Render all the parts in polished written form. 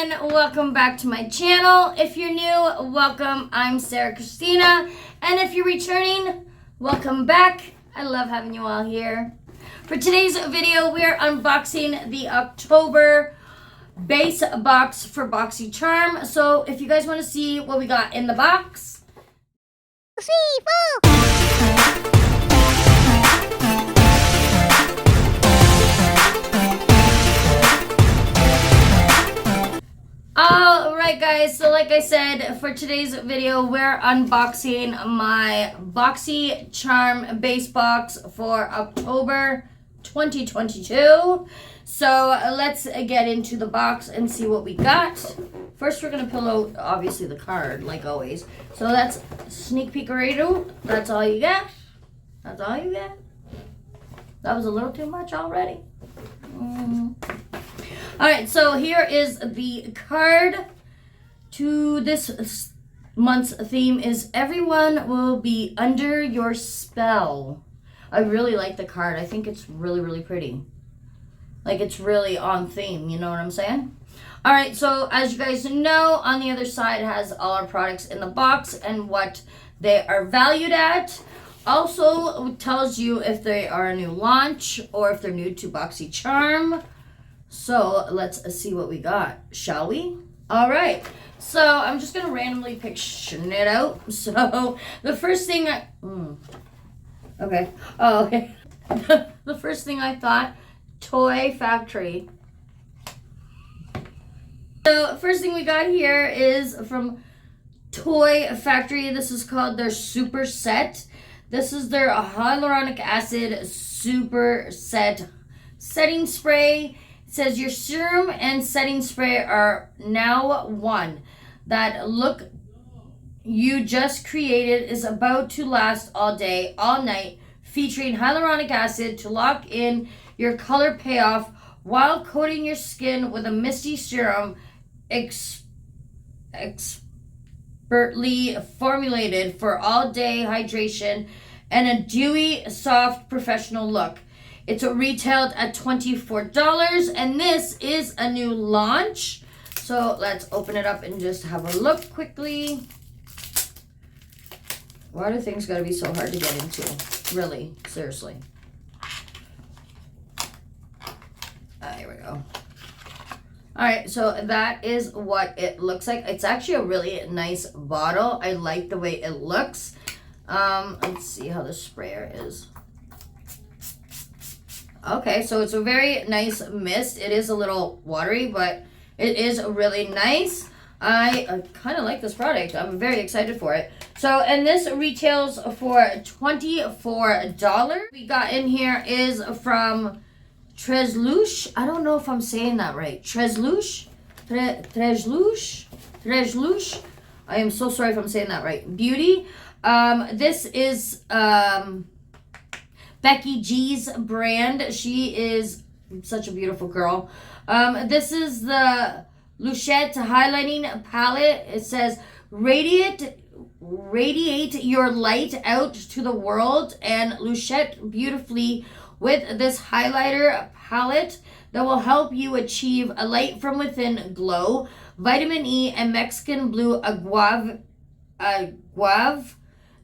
everyone, welcome back to my channel. If you're new, welcome. I'm Sarah Christina, and if you're returning, welcome back. I love having you all here. For today's video, we're unboxing the October base box for BoxyCharm. So if you guys want to see what we got in the box, 3, 4. Alright guys, so like I said, for today's video, we're unboxing my BoxyCharm Base box for October 2022. So let's get into the box and see what we got. First, we're going to pull out, obviously, the card, like always. So that's sneak peekaroo. That's all you get. That's all you get. That was a little too much already. Alright, so here is the card. To this month's theme is everyone will be under your spell. I really like the card. I think it's really, really pretty. Like, it's really on theme, you know what I'm saying? Alright, so as you guys know, on the other side has all our products in the box and what they are valued at. Also tells you if they are a new launch or if they're new to BoxyCharm. So let's see what we got, shall we? Alright, so I'm just going to randomly pick it out. So the first thing okay. The first thing I thought, Toy Factory. So first thing we got here is from Toy Factory. This is called their Super Set. This is their hyaluronic acid Super Set setting spray. It says your serum and setting spray are now one. That look you just created is about to last all day, all night, featuring hyaluronic acid to lock in your color payoff while coating your skin with a misty serum expertly formulated for all-day hydration and a dewy, soft, professional look. It's retailed at $24, and this is a new launch. So let's open it up and just have a look quickly. Why do things gotta be so hard to get into? Really, seriously. Here we go. Alright, so that is what it looks like. It's actually a really nice bottle. I like the way it looks. Let's see how the sprayer is. Okay, so it's a very nice mist. It is a little watery, but it is really nice. I kind of like this product. I'm very excited for it. So, and this retails for $24. We got in here is from Trezlush. I don't know if I'm saying that right. Trezlush? Trezlush? I am so sorry if I'm saying that right. Beauty. This is Becky G's brand. She is such a beautiful girl. This is the Luchette highlighting palette. It says radiate your light out to the world, and Luchette beautifully with this highlighter palette that will help you achieve a light from within glow. Vitamin E and Mexican blue agave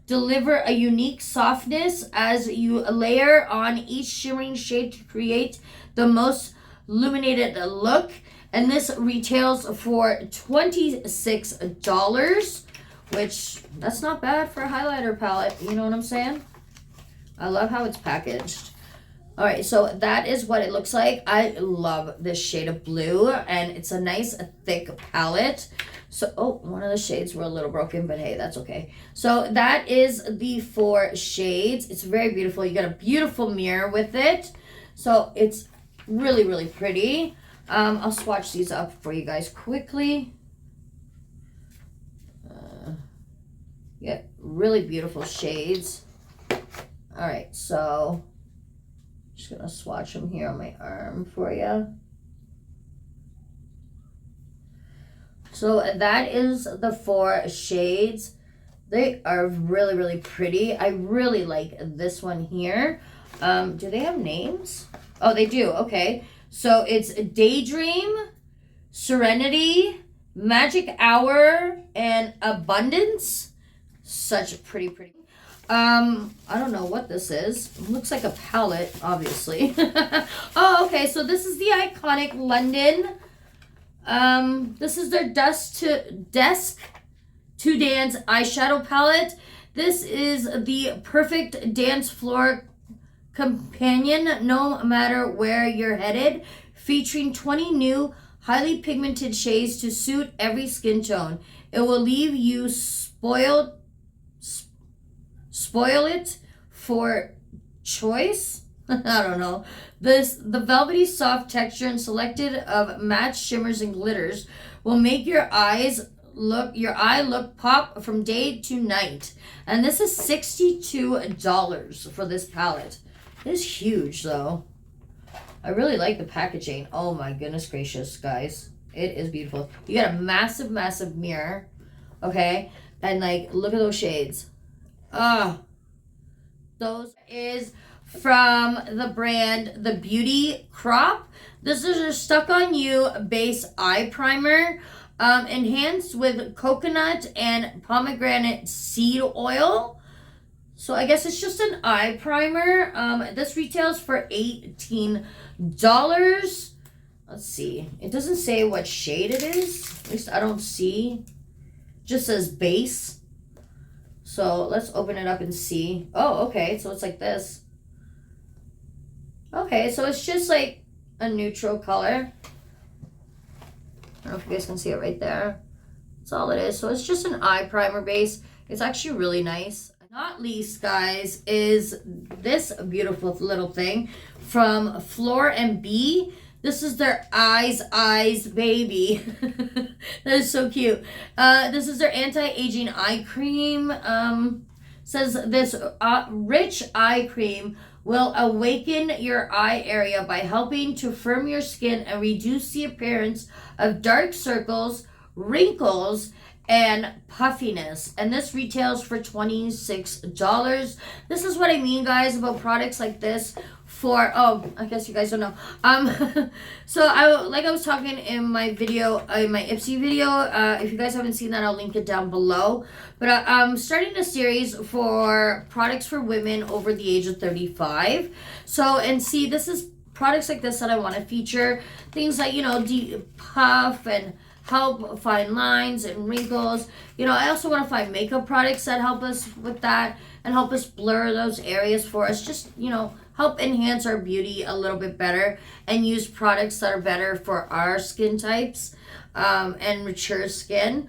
deliver a unique softness as you layer on each shimmering shade to create the most illuminated look. And this retails for $26, which that's not bad for a highlighter palette. You know what I'm saying? I love how it's packaged. All right, so that is what it looks like. I love this shade of blue, and it's a nice thick palette. So, oh, one of the shades were a little broken, but hey, that's okay. So that is the 4 shades. It's very beautiful. You got a beautiful mirror with it. So it's really, really pretty. I'll swatch these up for you guys quickly. Yeah, really beautiful shades. All right, so just gonna swatch them here on my arm for you. So that is the 4 shades. They are really, really pretty. I really like this one here. Do they have names? Oh, they do. Okay. So it's Daydream, Serenity, Magic Hour, and Abundance. Such pretty. I don't know what this is. It looks like a palette, obviously. Oh, okay. So this is the iconic London. This is their Desk to Dance eyeshadow palette. This is the perfect dance floor companion, no matter where you're headed, featuring 20 new highly pigmented shades to suit every skin tone. It will leave you spoil it for choice. I don't know. The velvety soft texture and selected of matte shimmers and glitters will make your eye look pop from day to night. And this is $62 for this palette. It is huge though. I really like the packaging. Oh my goodness gracious, guys. It is beautiful. You got a massive mirror. Okay? And like, look at those shades. Those is from the brand The Beauty Crop. This is a Stuck On You base eye primer, enhanced with coconut and pomegranate seed oil. So I guess it's just an eye primer. This retails for $18. Let's see. It doesn't say what shade it is. At least I don't see. It just says base. So let's open it up and see. Oh, okay. So it's like this. Okay, so it's just like a neutral color. I don't know if you guys can see it right there. That's all it is. So it's just an eye primer base. It's actually really nice. Not least, guys, is this beautiful little thing from Floor and Bee. This is their Eyes Baby. That is so cute. This is their anti-aging eye cream. Says this rich eye cream will awaken your eye area by helping to firm your skin and reduce the appearance of dark circles, wrinkles, and puffiness. And this retails for $26. This is what I mean, guys, about products like this. I guess you guys don't know. So I was talking in my video, in my Ipsy video. If you guys haven't seen that, I'll link it down below. But I'm starting a series for products for women over the age of 35. This is products like this that I want to feature. Things like, puff and help find lines and wrinkles. I also want to find makeup products that help us with that and help us blur those areas for us. Just, help enhance our beauty a little bit better and use products that are better for our skin types and mature skin.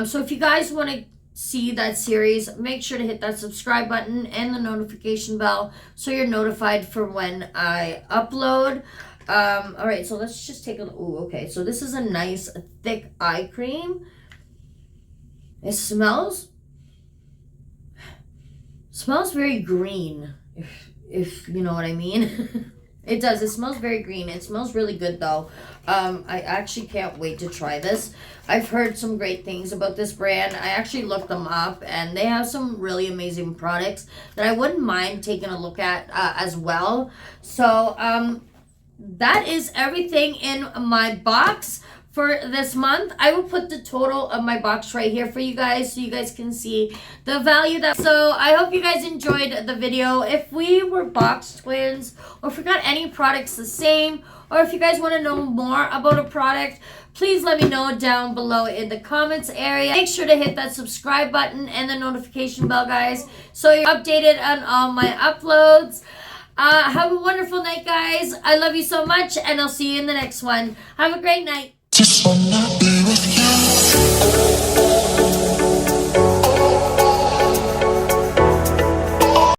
So if you guys want to see that series, make sure to hit that subscribe button and the notification bell so you're notified for when I upload. All right, so let's just take a look. Ooh, okay, so this is a nice thick eye cream. It smells very green, if you know what I mean. It does. It smells very green. It smells really good though. I actually can't wait to try this. I've heard some great things about this brand. I actually looked them up and they have some really amazing products that I wouldn't mind taking a look at as well. So that is everything in my box for this month. I will put the total of my box right here for you guys so you guys can see the value that. So I hope you guys enjoyed the video. If we were box twins, or if we got any products the same, or if you guys want to know more about a product, please let me know down below in the comments area. Make sure to hit that subscribe button and the notification bell, guys, so you're updated on all my uploads. Have a wonderful night, guys. I love you so much, and I'll see you in the next one. Have a great night. Just wanna be with you.